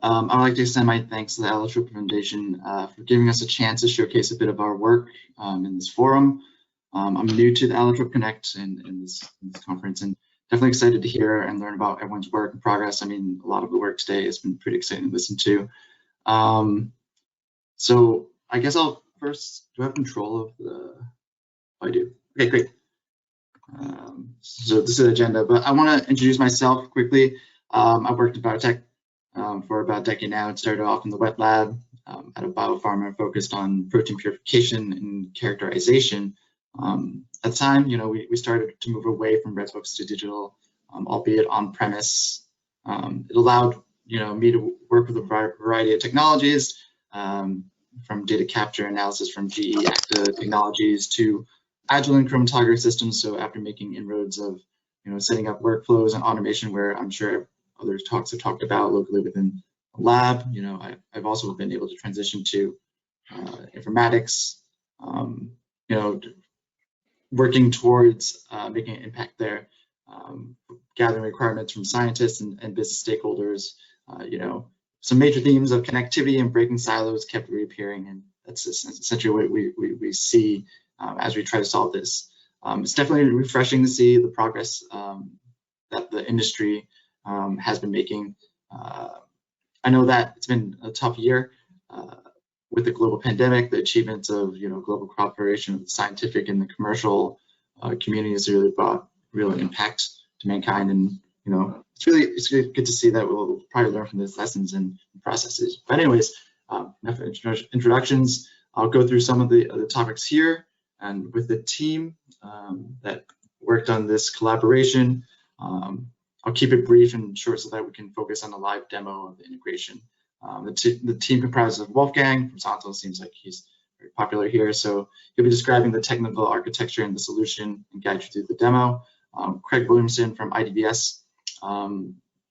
I'd like to extend my thanks to the Allotrope Foundation for giving us a chance to showcase a bit of our work in this forum. I'm new to the Allotrope Connect and in this conference, and definitely excited to hear and learn about everyone's work and progress. I mean, a lot of the work today has been pretty exciting to listen to. So I guess I'll first, do I have control of the, I do. Okay, great. So this is the agenda, but I want to introduce myself quickly. I've worked in biotech for about a decade now. It started off in the wet lab at a biopharma focused on protein purification and characterization. At the time, you know, we started to move away from red books to digital, albeit on premise. It allowed, you know, me to work with a variety of technologies, from data capture analysis from GE Acta technologies to agile and chromatography systems. So after making inroads of, you know, setting up workflows and automation, where I'm sure other talks have talked about locally within a lab, you know, I've also been able to transition to informatics, you know, working towards making an impact there, gathering requirements from scientists and business stakeholders. You know, some major themes of connectivity and breaking silos kept reappearing, and that's essentially what we see as we try to solve this. It's definitely refreshing to see the progress that the industry has been making. I know that it's been a tough year with the global pandemic. The achievements of, you know, global cooperation with the scientific and the commercial community has really brought real impact to mankind, and you know, it's really good to see that we'll probably learn from these lessons and processes. But anyways, enough introductions. I'll go through some of the topics here, and with the team that worked on this collaboration. I'll keep it brief and short so that we can focus on a live demo of the integration. The team comprises of Wolfgang from ZONTAL. Seems like he's very popular here. So he'll be describing the technical architecture and the solution and guide you through the demo. Craig Williamson from IDBS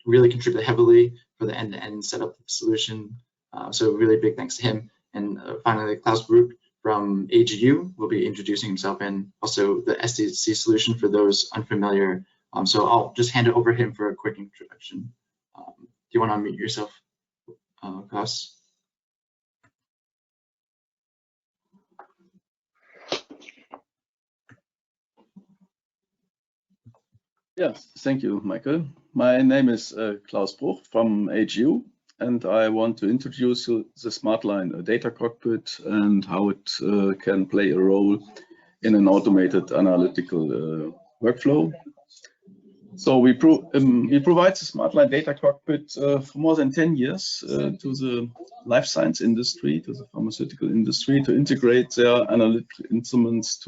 really contributed heavily for the end-to-end setup of the solution. So really big thanks to him. And finally, Klaus Bruch from AGU will be introducing himself and also the SDC solution for those unfamiliar. So I'll just hand it over to him for a quick introduction. Do you want to unmute yourself, Klaus? Yes, thank you, Michael. My name is Klaus Bruch from AGU, and I want to introduce you the SmartLine data cockpit and how it can play a role in an automated analytical workflow. So we provide the SmartLine data cockpit for more than 10 years to the life science industry, to the pharmaceutical industry, to integrate their analytical instruments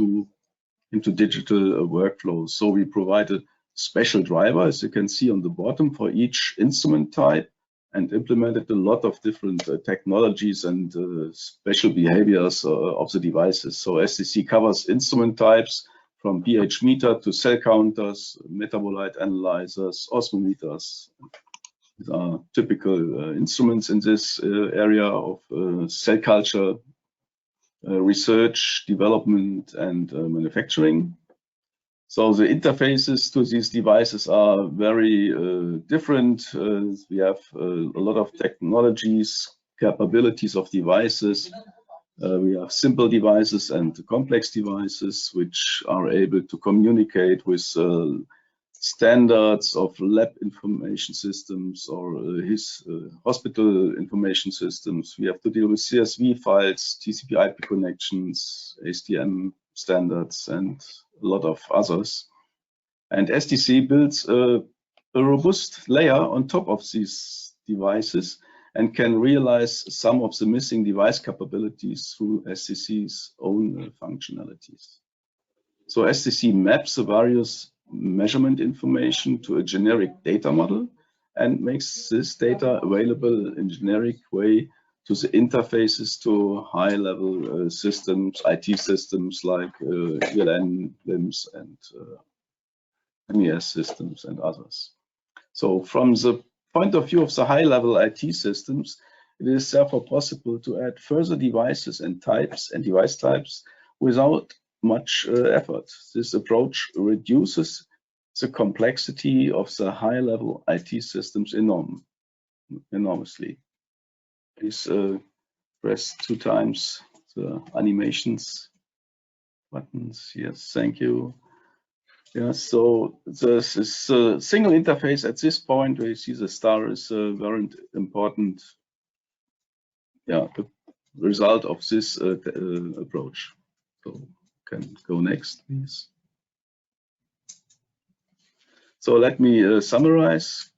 into digital workflows. So we provided special driver, as you can see on the bottom, for each instrument type, and implemented a lot of different technologies and special behaviors of the devices. So SDC covers instrument types from pH meter to cell counters, metabolite analyzers, osmometers. These are typical instruments in this area of cell culture, research, development, and manufacturing. So the interfaces to these devices are very different. We have a lot of technologies, capabilities of devices. We have simple devices and complex devices which are able to communicate with standards of lab information systems or hospital information systems. We have to deal with CSV files, TCP/IP connections, HTML standards, and a lot of others. And SDC builds a robust layer on top of these devices and can realize some of the missing device capabilities through SDC's own functionalities. So SDC maps the various measurement information to a generic data model and makes this data available in a generic way to the interfaces to high-level systems, IT systems like ELN, LIMS, and MES systems and others. So from the point of view of the high-level IT systems, it is therefore possible to add further devices and types and device types without much effort. This approach reduces the complexity of the high-level IT systems enormously. Please press 2 times the animations buttons. Yes, thank you. Yeah, so this is a single interface at this point where you see the star is a very important, yeah, the result of this approach. So can go next, please. So let me summarize.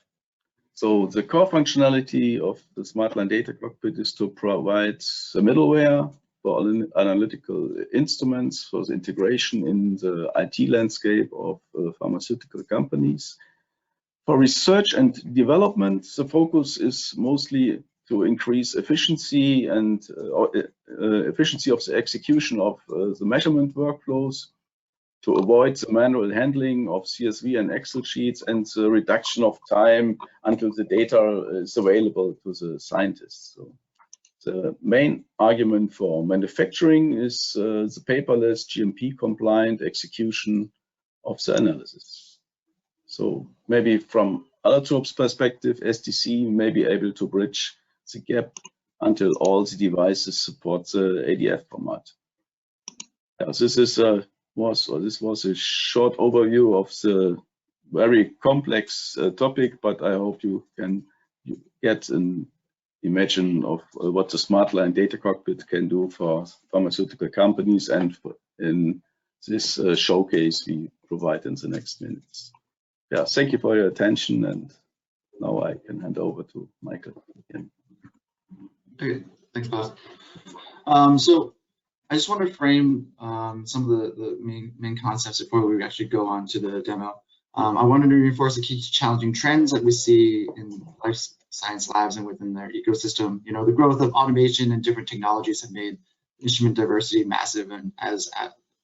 So the core functionality of the SmartLine Data Cockpit is to provide the middleware for analytical instruments for the integration in the IT landscape of pharmaceutical companies. For research and development, the focus is mostly to increase efficiency and efficiency of the execution of the measurement workflows, to avoid the manual handling of CSV and Excel sheets, and the reduction of time until the data is available to the scientists. So the main argument for manufacturing is the paperless, GMP compliant execution of the analysis. So maybe from Allotrope's perspective, SDC may be able to bridge the gap until all the devices support the ADF format. Yeah, this was a short overview of the very complex topic, but I hope you can get an imagine of what the SmartLine Data Cockpit can do for pharmaceutical companies, and in this showcase we provide in the next minutes. Yeah, thank you for your attention, and now I can hand over to Michael again. Okay, thanks, Klaus. So I just want to frame some of the main concepts before we actually go on to the demo. I wanted to reinforce the key challenging trends that we see in life science labs and within their ecosystem. You know, the growth of automation and different technologies have made instrument diversity massive, and as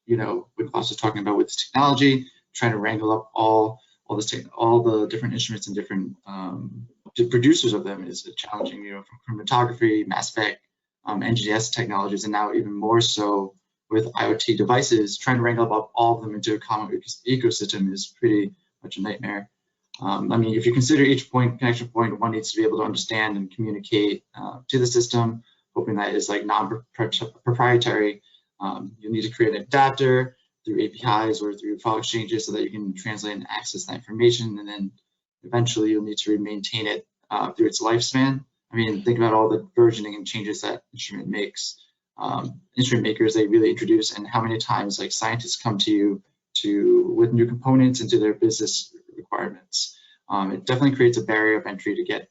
you know, what Klaus was talking about with this technology, trying to wrangle up all the different instruments and different producers of them is challenging. You know, from chromatography, mass spec, NGS technologies, and now even more so with IoT devices, trying to wrangle up all of them into a common ecosystem is pretty much a nightmare. I mean, if you consider each connection point, one needs to be able to understand and communicate to the system, hoping that is like non-proprietary. You'll need to create an adapter through APIs or through file exchanges so that you can translate and access that information, and then eventually you'll need to maintain it through its lifespan. I mean, think about all the versioning and changes that instrument makes. Instrument makers, they really introduce, and how many times like scientists come to you with new components into their business requirements. It definitely creates a barrier of entry to get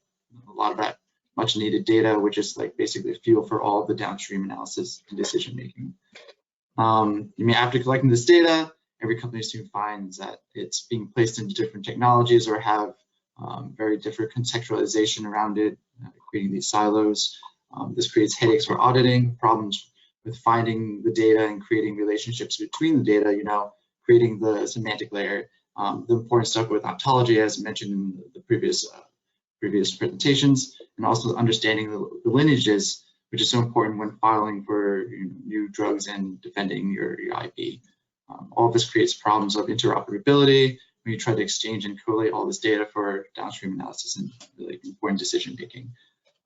a lot of that much needed data, which is like basically a fuel for all the downstream analysis and decision making. After collecting this data, every company soon finds that it's being placed into different technologies or have very different contextualization around it, creating these silos. This creates headaches for auditing, problems with finding the data and creating relationships between the data, you know, creating the semantic layer. The important stuff with ontology, as mentioned in the previous presentations, and also understanding the lineages, which is so important when filing for new drugs and defending your IP. All of this creates problems of interoperability when you try to exchange and collate all this data for downstream analysis and really important decision making.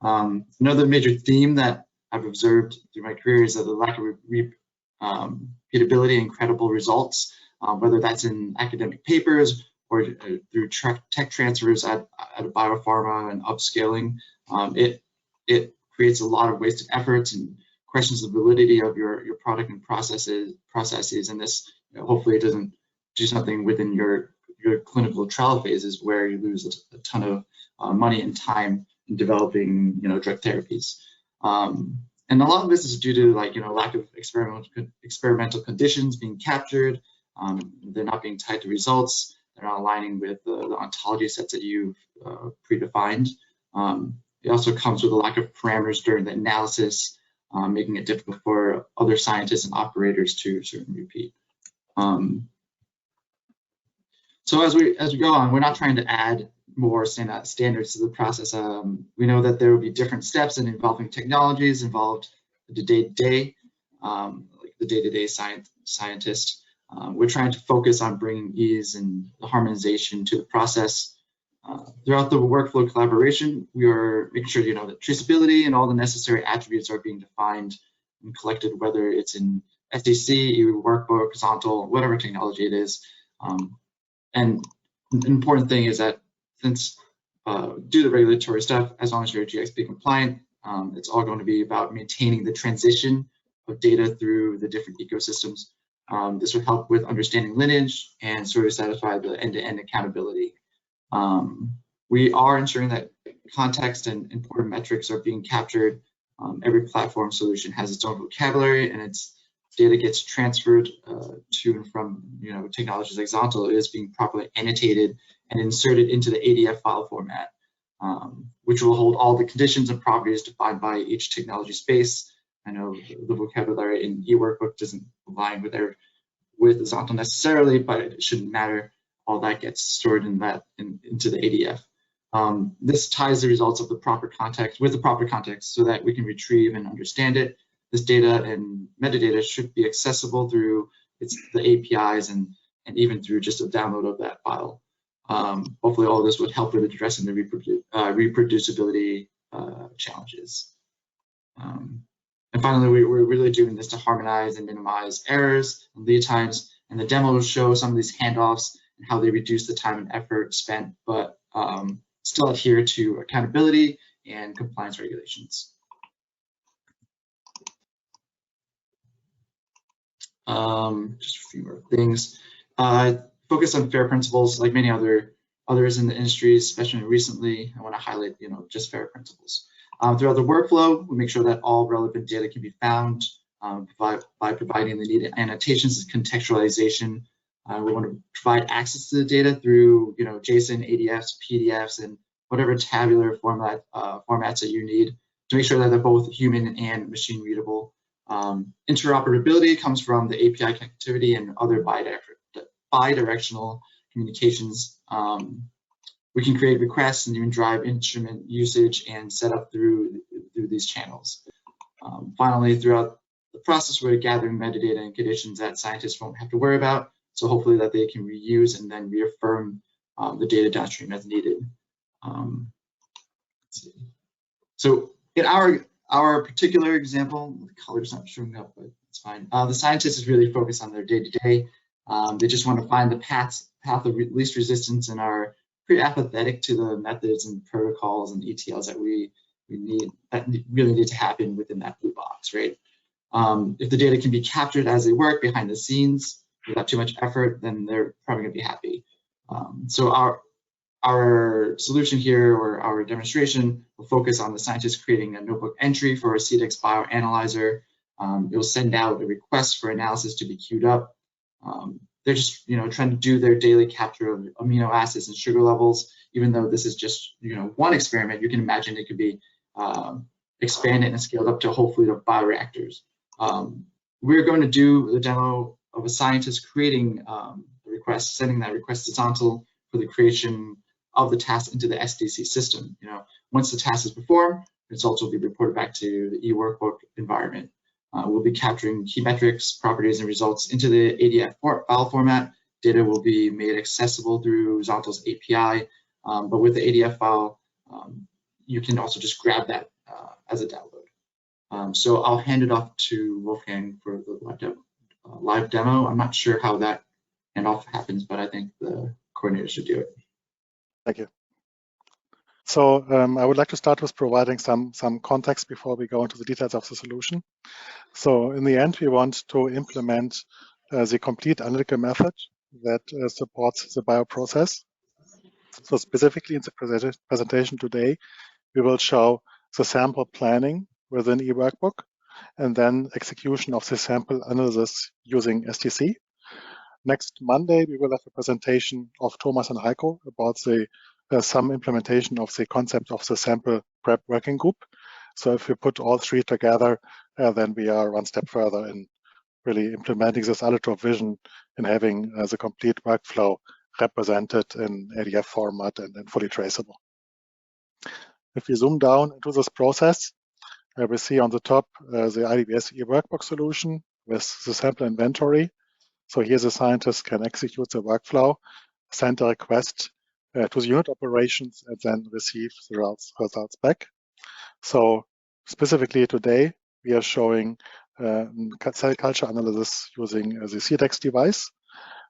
Another major theme that I've observed through my career is that the lack of repeatability and credible results, whether that's in academic papers or through tech transfers at a biopharma and upscaling. It creates a lot of wasted efforts and questions the validity of your product and processes, and this, you know, hopefully doesn't do something within your clinical trial phases where you lose a ton of money and time in developing, you know, drug therapies. And a lot of this is due to, like, you know, lack of experimental conditions being captured. They're not being tied to results. They're not aligning with the ontology sets that you've predefined. It also comes with a lack of parameters during the analysis, making it difficult for other scientists and operators to repeat. So as we go on, we're not trying to add more standards to the process. We know that there will be different steps in involving technologies involved the day-to-day, like the day-to-day scientist. We're trying to focus on bringing ease and the harmonization to the process. Throughout the workflow collaboration, we are making sure that traceability and all the necessary attributes are being defined and collected, whether it's in SDC, EWorkbook, ZONTAL, whatever technology it is. And an important thing is that since due to regulatory stuff, as long as you're GXP compliant, it's all going to be about maintaining the transition of data through the different ecosystems. This will help with understanding lineage and sort of satisfy the end-to-end accountability. We are ensuring that context and important metrics are being captured. Every platform solution has its own vocabulary, and its data gets transferred to and from technologies like ZONTAL is being properly annotated and inserted into the ADF file format, which will hold all the conditions and properties defined by each technology space. I know the vocabulary in EWorkbook doesn't align with ZONTAL necessarily, but it shouldn't matter. All that gets stored into the ADF. This ties the results of the proper context with the proper context so that we can retrieve and understand it. This data and metadata should be accessible through the APIs and even through just a download of that file. Hopefully all of this would help with addressing the reproducibility challenges. And finally, we're really doing this to harmonize and minimize errors and lead times. And the demo will show some of these handoffs and how they reduce the time and effort spent, but still adhere to accountability and compliance regulations. Just a few more things. Focus on FAIR principles, like many others in the industry, especially recently. I want to highlight, just FAIR principles. Throughout the workflow, we make sure that all relevant data can be found by providing the needed annotations and contextualization. We want to provide access to the data through, JSON, ADFs, PDFs, and whatever tabular formats that you need to make sure that they're both human and machine readable. Interoperability comes from the API connectivity and other bidirectional communications. We can create requests and even drive instrument usage and set up through these channels. Finally, throughout the process, we're gathering metadata and conditions that scientists won't have to worry about. So hopefully that they can reuse and then reaffirm the data downstream as needed. So in our particular example, the color's not showing up, but it's fine. The scientists is really focused on their day-to-day. They just want to find the path of least resistance and are pretty apathetic to the methods and protocols and ETLs that we really need to happen within that blue box, right? If the data can be captured as they work behind the scenes without too much effort, then they're probably going to be happy. So our solution here, or our demonstration, will focus on the scientist creating a notebook entry for a CDX bioanalyzer. It will send out a request for analysis to be queued up. They're just trying to do their daily capture of amino acids and sugar levels. Even though this is just one experiment, you can imagine it could be expanded and scaled up to a whole fleet of bioreactors. We're going to do the demo of a scientist creating a request, sending that request to ZONTAL for the creation of the task into the SDC system. Once the task is performed, results will be reported back to the EWorkbook environment. We'll be capturing key metrics, properties, and results into the ADF file format. Data will be made accessible through ZONTAL's API, but with the ADF file, you can also just grab that as a download. So I'll hand it off to Wolfgang for the live demo. I'm not sure how that handoff happens, but I think the coordinator should do it. Thank you. So I would like to start with providing some context before we go into the details of the solution. So in the end, we want to implement the complete analytical method that supports the bioprocess. So specifically in the presentation today, we will show the sample planning within EWorkbook and then execution of the sample analysis using SDC. Next Monday, we will have a presentation of Thomas and Heiko about some implementation of the concept of the sample prep working group. So if we put all three together, then we are one step further in really implementing this Allotrope vision and having the complete workflow represented in ADF format and fully traceable. If we zoom down into this process, we see on the top the IDBS EWorkbook solution with the sample inventory. So here the scientist can execute the workflow, send a request to the unit operations and then receive the results back. So specifically today, we are showing cell culture analysis using the CDEX device.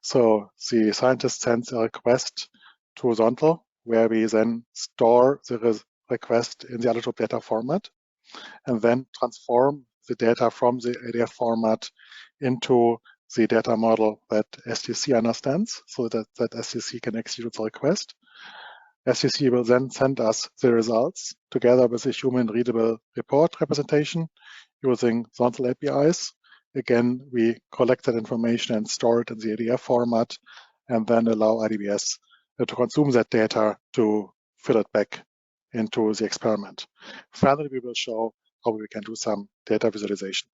So the scientist sends a request to ZONTAL, where we then store the request in the Allotrope data format and then transform the data from the ADF format into the data model that SDC understands, so that SDC can execute the request. SDC will then send us the results together with a human readable report representation using ZONTAL APIs. Again, we collect that information and store it in the ADF format and then allow IDBS to consume that data to fill it back into the experiment. Finally, we will show how we can do some data visualization.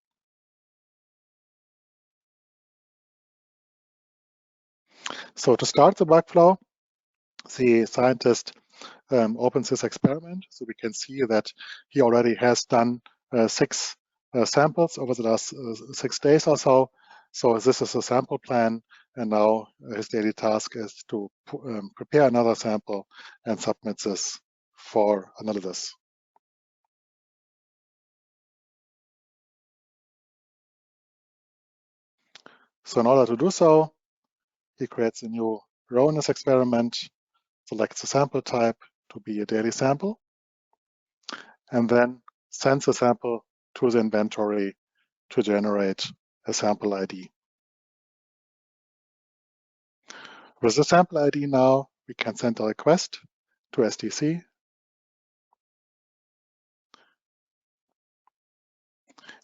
So to start the workflow, the scientist opens this experiment. So we can see that he already has done 6 samples over the last 6 days or so. So this is a sample plan, and now his daily task is to prepare another sample and submit this for analysis. So in order to do so, he creates a new row in this experiment, selects the sample type to be a daily sample, and then sends the sample to the inventory to generate a sample ID. With the sample ID now, we can send a request to SDC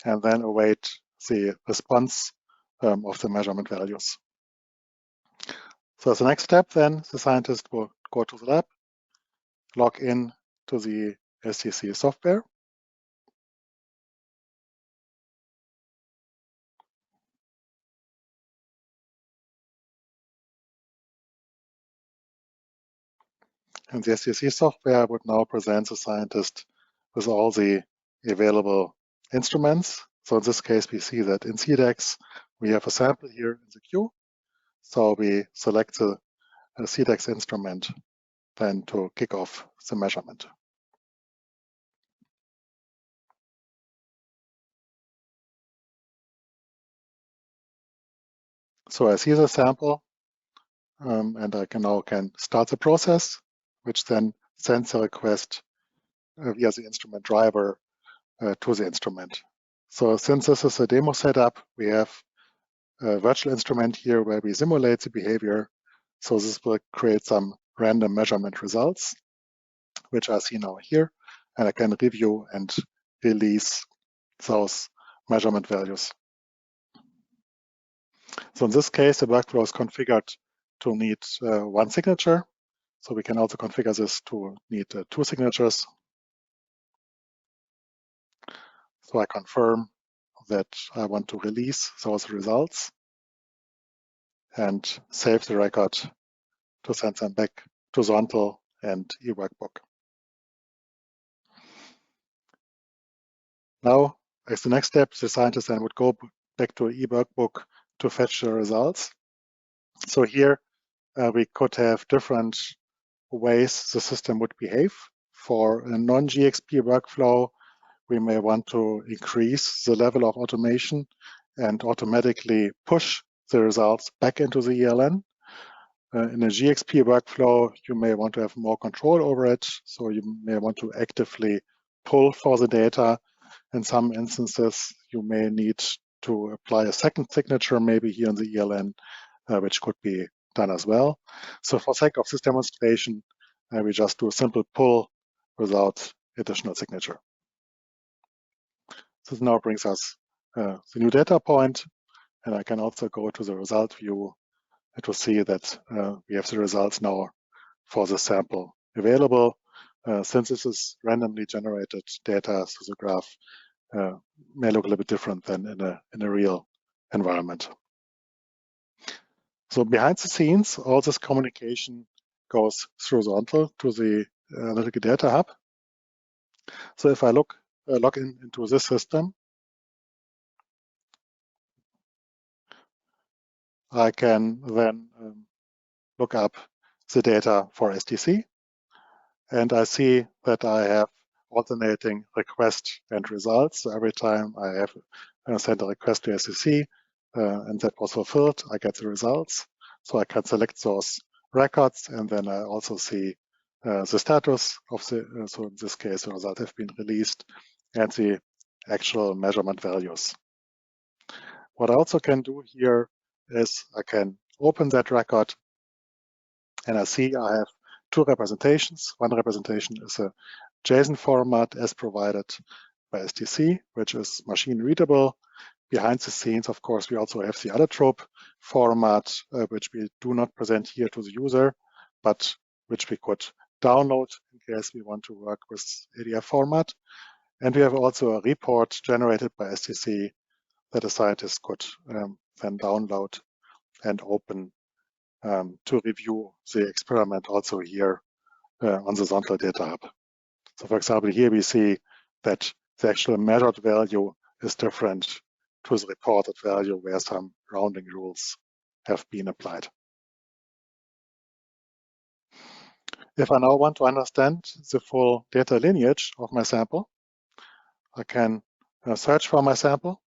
and then await the response of the measurement values. So as the next step, then the scientist will go to the lab, log in to the SDC software, and the SDC software would now present the scientist with all the available instruments. So in this case, we see that in CDEX, we have a sample here in the queue. So we select the CDEX instrument then to kick off the measurement. So I see the sample, and I can start the process, which then sends a request via the instrument driver to the instrument. So since this is a demo setup, we have a virtual instrument here where we simulate the behavior. So this will create some random measurement results, which I see now here, and I can review and release those measurement values. So in this case, the workflow is configured to need 1 signature. So we can also configure this to need 2 signatures. So I confirm that I want to release those results and save the record to send them back to ZONTAL and EWorkbook. Now, as the next step, the scientist then would go back to EWorkbook to fetch the results. So here we could have different ways the system would behave. For a non-GXP workflow, we may want to increase the level of automation and automatically push the results back into the ELN. In a GXP workflow, you may want to have more control over it. So you may want to actively pull for the data. In some instances, you may need to apply a second signature, maybe here in the ELN, which could be done as well. So for sake of this demonstration, we just do a simple pull without additional signature. This now brings us the new data point, and I can also go to the result view to see that we have the results now for the sample available. Since this is randomly generated data, so the graph may look a little bit different than in a real environment. So behind the scenes, all this communication goes through ZONTAL to the Analytical Data Hub. So if I log into this system, I can then look up the data for SDC, and I see that I have alternating request and results. So every time I have sent a request to SDC and that was fulfilled, I get the results. So I can select those records, and then I also see the status of the, so in this case, the results have been released and the actual measurement values. What I also can do here is I can open that record, and I see I have two representations. One representation is a JSON format as provided by SDC, which is machine readable. Behind the scenes, of course, we also have the Allotrope format, which we do not present here to the user, but which we could download in case we want to work with ADF format. And we have also a report generated by SDC that a scientist could then download and open to review the experiment also here on the ZONTAL Data Hub. So for example, here we see that the actual measured value is different to the reported value where some rounding rules have been applied. If I now want to understand the full data lineage of my sample, I can search for my sample.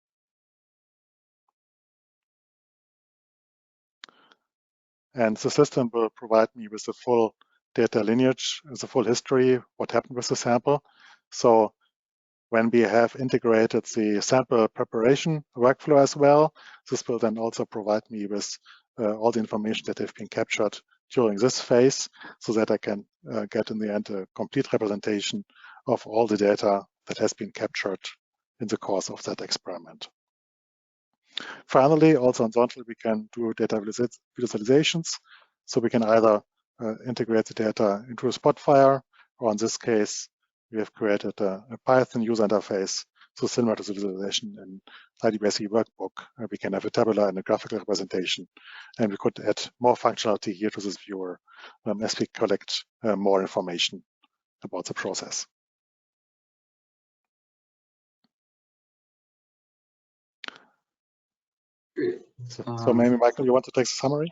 And the system will provide me with the full data lineage, the full history, what happened with the sample. So when we have integrated the sample preparation workflow as well, this will then also provide me with all the information that have been captured during this phase, so that I can get in the end a complete representation of all the data that has been captured in the course of that experiment. Finally, also on ZONTAL, we can do data visualizations. So we can either integrate the data into a Spotfire, or in this case, we have created a Python user interface. So similar to the visualization in IDBS EWorkbook, we can have a tabular and a graphical representation. And we could add more functionality here to this viewer as we collect more information about the process. Great. So maybe, Michael, you want to take the summary?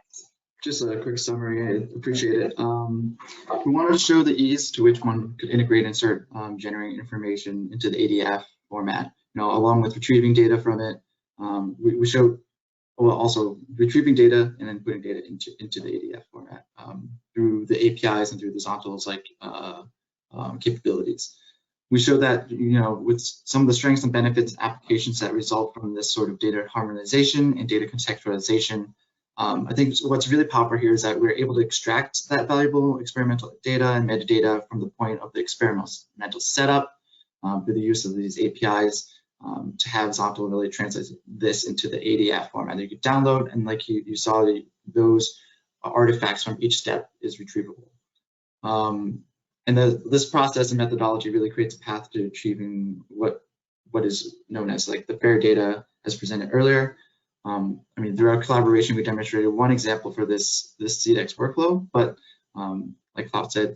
Just a quick summary, I appreciate it. We want to show the ease to which one could integrate and start generating information into the ADF format, along with retrieving data from it. We showed, well, also retrieving data and then putting data into the ADF format through the APIs and through the ZONTAL's capabilities. We show that, with some of the strengths and benefits applications that result from this sort of data harmonization and data contextualization. I think what's really powerful here is that we're able to extract that valuable experimental data and metadata from the point of the experimental setup through the use of these APIs to have ZONTAL really translate this into the ADF format that you could download, and like you saw, those artifacts from each step is retrievable. And this process and methodology really creates a path to achieving what is known as like the fair data as presented earlier. Through our collaboration, we demonstrated one example for this CDEX workflow, but like Klaus said,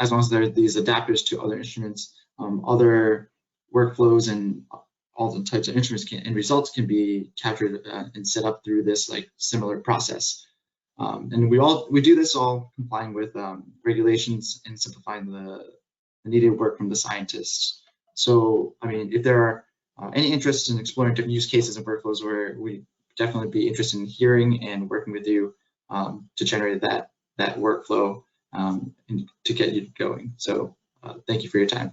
as long as there are these adapters to other instruments, other workflows and all the types of instruments and results can be captured and set up through this similar process. And we do this all complying with regulations and simplifying the needed work from the scientists. So, if there are any interest in exploring different use cases and workflows, where we definitely be interested in hearing and working with you to generate that workflow and to get you going. So thank you for your time.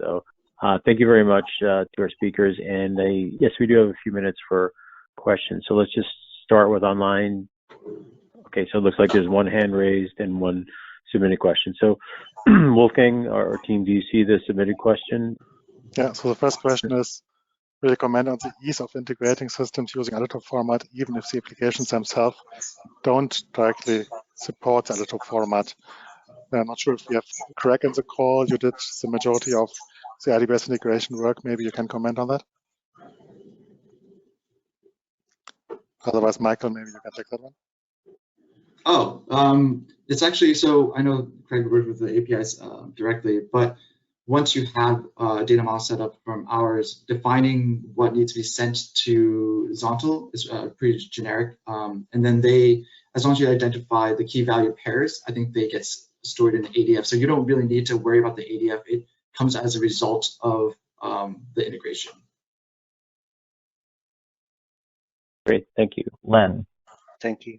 So thank you very much to our speakers. And yes, we do have a few minutes for questions. So let's just start with online. Okay, so it looks like there's one hand raised and one submitted question. So Wolfgang, our team, do you see the submitted question? Yeah, so the first question is, will you comment on the ease of integrating systems using Allotrope format, even if the applications themselves don't directly support the Allotrope format? I'm not sure if we have Craig in the call. You did the majority of the IDBS integration work. Maybe you can comment on that. Otherwise, Michael, maybe you can take that one. Oh, it's actually, so I know Craig worked with the APIs directly, but once you have a data model set up from ours, defining what needs to be sent to ZONTAL is pretty generic. And then they, as long as you identify the key value pairs, I think they get stored in the ADF. So you don't really need to worry about the ADF. It comes as a result of the integration. Great, thank you. Len. Thank you.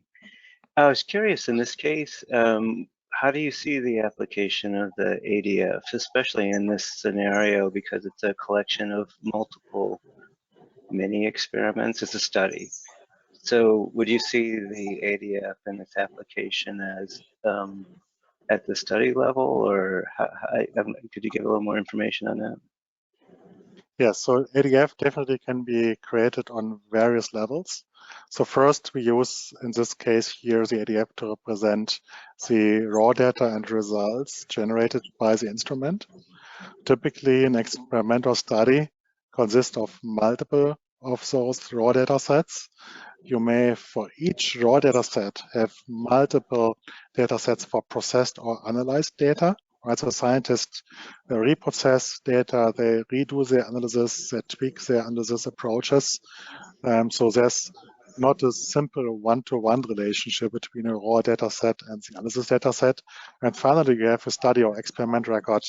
I was curious in this case, how do you see the application of the ADF, especially in this scenario, because it's a collection of multiple mini experiments? It's a study. So would you see the ADF and its application as at the study level, or could you give a little more information on that? Yes, so ADF definitely can be created on various levels. So first we use, in this case here, the ADF to represent the raw data and results generated by the instrument. Typically an experiment or study consists of multiple of those raw data sets. You may, for each raw data set, have multiple data sets for processed or analyzed data. Right, so scientists reprocess data, they redo their analysis, they tweak their analysis approaches. So there's not a simple one-to-one relationship between a raw data set and the analysis data set. And finally, you have a study or experiment record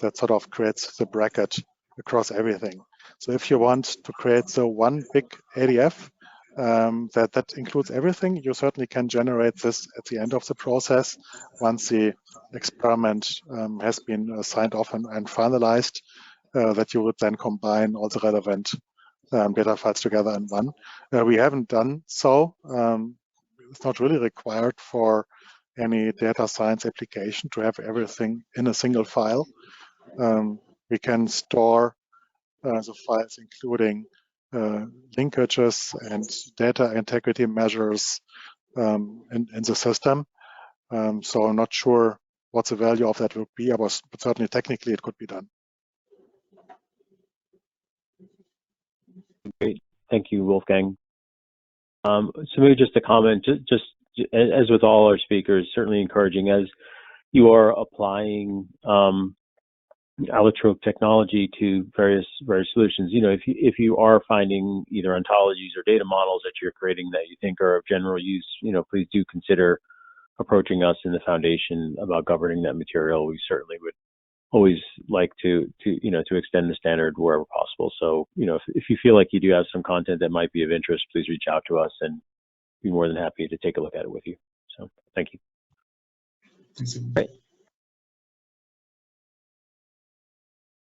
that sort of creates the bracket across everything. So if you want to create the one big ADF that includes everything, you certainly can generate this at the end of the process once the experiment has been signed off and finalized, that you would then combine all the relevant data files together in one. We haven't done so. It's not really required for any data science application to have everything in a single file. We can store the files including linkages and data integrity measures in the system. So I'm not sure what the value of that would be, but certainly technically it could be done. Great, thank you, Wolfgang. So maybe just a comment, just as with all our speakers, certainly encouraging as you are applying allotrope technology to various solutions. You know, if you are finding either ontologies or data models that you're creating that you think are of general use, you know, please do consider approaching us in the foundation about governing that material. We certainly would always like to extend the standard wherever possible. So, you know, if you feel like you do have some content that might be of interest, please reach out to us and be more than happy to take a look at it with you. So, thank you. Thanks. Great.